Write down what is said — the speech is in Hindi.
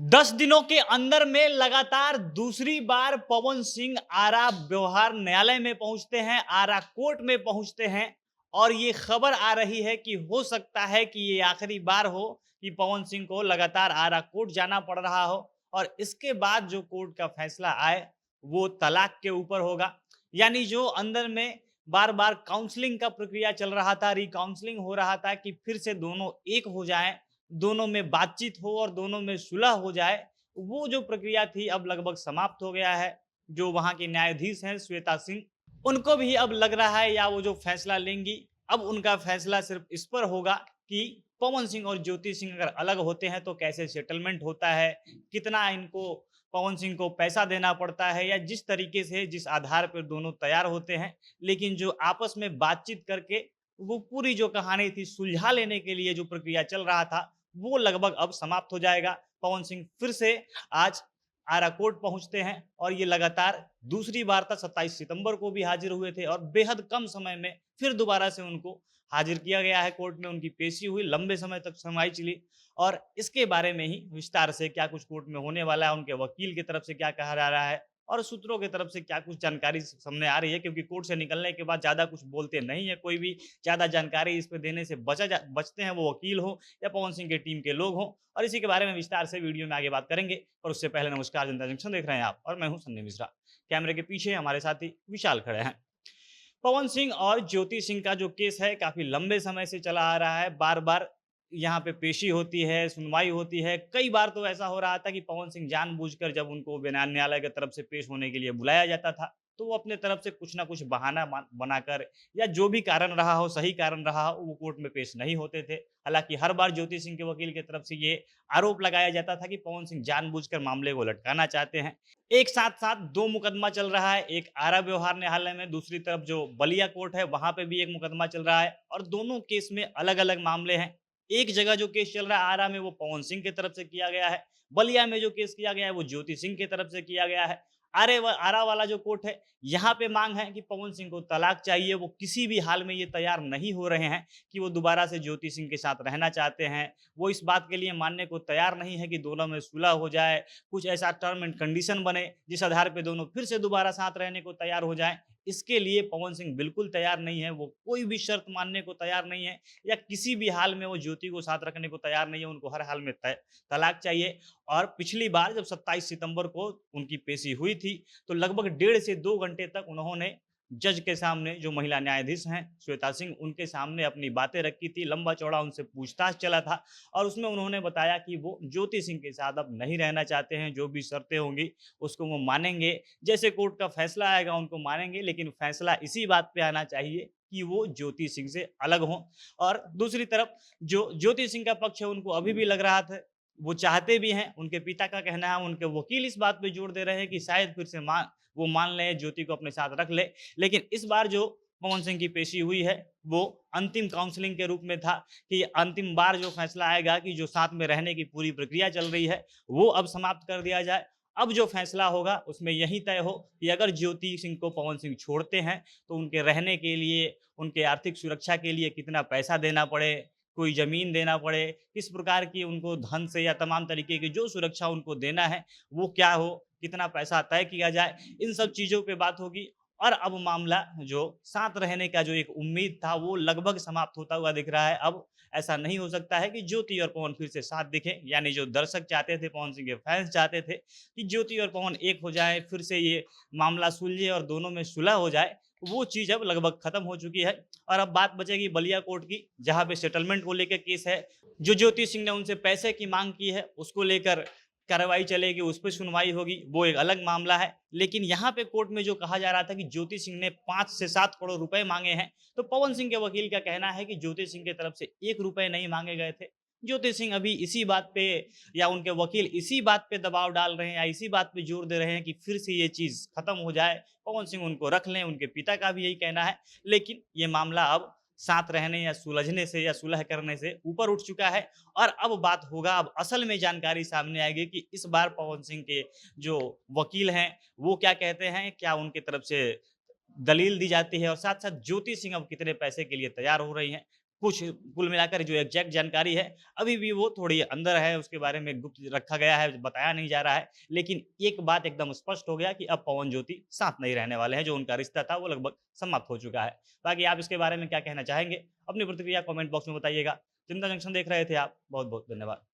10 दिनों के अंदर में लगातार दूसरी बार पवन सिंह आरा व्यवहार न्यायालय में पहुंचते हैं, आरा कोर्ट में पहुंचते हैं और ये खबर आ रही है कि हो सकता है कि ये आखिरी बार हो कि पवन सिंह को लगातार आरा कोर्ट जाना पड़ रहा हो और इसके बाद जो कोर्ट का फैसला आए वो तलाक के ऊपर होगा। यानी जो अंदर में बार-बार काउंसलिंग का प्रक्रिया चल रहा था, रिकाउंसलिंग हो रहा था कि फिर से दोनों एक हो जाएं, दोनों में बातचीत हो और दोनों में सुलह हो जाए, वो जो प्रक्रिया थी अब लगभग समाप्त हो गया है। जो वहाँ के न्यायाधीश हैं श्वेता सिंह, उनको भी अब लग रहा है या वो जो फैसला लेंगी, अब उनका फैसला सिर्फ इस पर होगा कि पवन सिंह और ज्योति सिंह अगर अलग होते हैं तो कैसे सेटलमेंट होता है, कितना इनको पवन सिंह को पैसा देना पड़ता है या जिस तरीके से जिस आधार पर दोनों तैयार होते हैं। लेकिन जो आपस में बातचीत करके वो पूरी जो कहानी थी सुलझा लेने के लिए जो प्रक्रिया चल रहा था, वो लगभग अब समाप्त हो जाएगा। पवन सिंह फिर से आज आरा कोर्ट पहुंचते हैं और ये लगातार दूसरी बार था। 27 सितंबर को भी हाजिर हुए थे और बेहद कम समय में फिर दोबारा से उनको हाजिर किया गया है कोर्ट में। उनकी पेशी हुई, लंबे समय तक सुनवाई चली और इसके बारे में ही विस्तार से क्या कुछ कोर्ट में होने वाला है, उनके वकील की तरफ से क्या कहा जा रहा है और सूत्रों की तरफ से क्या कुछ जानकारी सामने आ रही है, क्योंकि कोर्ट से निकलने के बाद ज़्यादा कुछ बोलते नहीं है कोई भी। ज़्यादा जानकारी इस पे देने से बचते हैं, वो वकील हो या पवन सिंह की टीम के लोग हों। और इसी के बारे में विस्तार से वीडियो में आगे बात करेंगे। और उससे पहले नमस्कार, जनता जंक्शन देख रहे हैं आप और मैं हूं सन्नी मिश्रा। कैमरे के पीछे हमारे साथी विशाल खड़े हैं। पवन सिंह और ज्योति सिंह का जो केस है काफ़ी लंबे समय से चला आ रहा है। बार-बार यहाँ पे पेशी होती है, सुनवाई होती है। कई बार तो ऐसा हो रहा था कि पवन सिंह जानबूझकर जब उनको न्यायालय की तरफ से पेश होने के लिए बुलाया जाता था, तो वो अपने तरफ से कुछ ना कुछ बहाना बनाकर या जो भी कारण रहा हो, सही कारण रहा हो, वो कोर्ट में पेश नहीं होते थे। हालाँकि हर बार ज्योति सिंह के वकील की तरफ से ये आरोप लगाया जाता था कि पवन सिंह जानबूझकर मामले को लटकाना चाहते हैं। एक साथ-साथ 2 मुकदमा चल रहा है, एक आरा व्यवहार न्यायालय में, दूसरी तरफ जो बलिया कोर्ट है, वहाँ पे भी एक मुकदमा चल रहा है और दोनों केस में अलग-अलग मामले हैं। एक जगह जो केस चल रहा है आरा में, वो पवन सिंह की तरफ से किया गया है। बलिया में जो केस किया गया है, वो ज्योति सिंह की तरफ से किया गया है। आरा वाला जो कोर्ट है, यहाँ पे माँग है कि पवन सिंह को तलाक चाहिए। वो किसी भी हाल में ये तैयार नहीं हो रहे हैं कि वो दोबारा से ज्योति सिंह के साथ रहना चाहते हैं। वो इस बात के लिए मानने को तैयार नहीं है कि दोनों में सुलह हो जाए, कुछ ऐसा टर्म एंड कंडीशन बने जिस आधार पे दोनों फिर से दोबारा साथ रहने को तैयार हो जाएँ। इसके लिए पवन सिंह बिल्कुल तैयार नहीं है, वो कोई भी शर्त मानने को तैयार नहीं है या किसी भी हाल में वो ज्योति को साथ रखने को तैयार नहीं है। उनको हर हाल में तलाक चाहिए। और पिछली बार जब 27 सितंबर को उनकी पेशी हुई थी, तो लगभग 1.5 से 2 घंटे तक उन्होंने जज के सामने, जो महिला न्यायाधीश हैं श्वेता सिंह, उनके सामने अपनी बातें रखी थी। लंबा-चौड़ा उनसे पूछताछ चला था और उसमें उन्होंने बताया कि वो ज्योति सिंह के साथ अब नहीं रहना चाहते हैं। जो भी शर्तें होंगी उसको वो मानेंगे। जैसे कोर्ट का फैसला आएगा उनको मानेंगे, लेकिन फैसला इसी बात पे आना चाहिए कि वो ज्योति सिंह से अलग हों। और दूसरी तरफ जो ज्योति सिंह का पक्ष है, उनको अभी भी लग रहा था, वो चाहते भी हैं, उनके पिता का कहना है, उनके वकील इस बात पे जोर दे रहे हैं कि शायद फिर से वो मान लें, ज्योति को अपने साथ रख ले। लेकिन इस बार जो पवन सिंह की पेशी हुई है, वो अंतिम काउंसलिंग के रूप में था कि अंतिम बार जो फैसला आएगा कि जो साथ में रहने की पूरी प्रक्रिया चल रही है, वो अब समाप्त कर दिया जाए। अब जो फैसला होगा उसमें यही तय हो कि अगर ज्योति सिंह को पवन सिंह छोड़ते हैं, तो उनके रहने के लिए, उनके आर्थिक सुरक्षा के लिए कितना पैसा देना पड़े, कोई ज़मीन देना पड़े, किस प्रकार की उनको धन से या तमाम तरीके की जो सुरक्षा उनको देना है, वो क्या हो, कितना पैसा तय किया जाए, इन सब चीज़ों पे बात होगी। और अब मामला जो साथ रहने का जो एक उम्मीद था, वो लगभग समाप्त होता हुआ दिख रहा है। अब ऐसा नहीं हो सकता है कि ज्योति और पवन फिर से साथ दिखें, यानी जो दर्शक चाहते थे, पवन सिंह के फैन्स चाहते थे कि ज्योति और पवन एक हो जाएँ, फिर से ये मामला सुलझे और दोनों में सुलह हो जाए, वो चीज़ अब लगभग खत्म हो चुकी है। और अब बात बचेगी बलिया कोर्ट की, जहाँ पे सेटलमेंट को लेके केस है। जो ज्योति सिंह ने उनसे पैसे की माँग की है, उसको लेकर कार्रवाई चलेगी, उस पे सुनवाई होगी, वो एक अलग मामला है। लेकिन यहाँ पे कोर्ट में जो कहा जा रहा था कि ज्योति सिंह ने 5 से 7 करोड़ रुपए माँगे हैं, तो पवन सिंह के वकील का कहना है कि ज्योति सिंह की तरफ से 1 रुपए नहीं माँगे गए थे। ज्योति सिंह अभी इसी बात पे, या उनके वकील इसी बात पे दबाव डाल रहे हैं या इसी बात पे जोर दे रहे हैं कि फिर से ये चीज़ खत्म हो जाए, पवन सिंह उनको रख लें, उनके पिता का भी यही कहना है। लेकिन ये मामला अब साथ रहने या सुलझने से या सुलह करने से ऊपर उठ चुका है और अब बात होगा, अब असल में जानकारी सामने आएगी कि इस बार पवन सिंह के जो वकील हैं, वो क्या कहते हैं, क्या उनकी तरफ से दलील दी जाती है और साथ-साथ ज्योति सिंह अब कितने पैसे के लिए तैयार हो रही हैं। कुछ कुल मिलाकर जो एग्ज़ैक्ट जानकारी है, अभी भी वो थोड़ी अंदर है, उसके बारे में गुप्त रखा गया है, बताया नहीं जा रहा है। लेकिन एक बात एकदम स्पष्ट हो गया कि अब पवन ज्योति साथ नहीं रहने वाले हैं, जो उनका रिश्ता था वो लगभग समाप्त हो चुका है। बाकी आप इसके बारे में क्या कहना चाहेंगे? अपनी प्रतिक्रिया कमेंट बॉक्स में बताइएगा। जनता जंक्शन देख रहे थे आप, बहुत-बहुत धन्यवाद।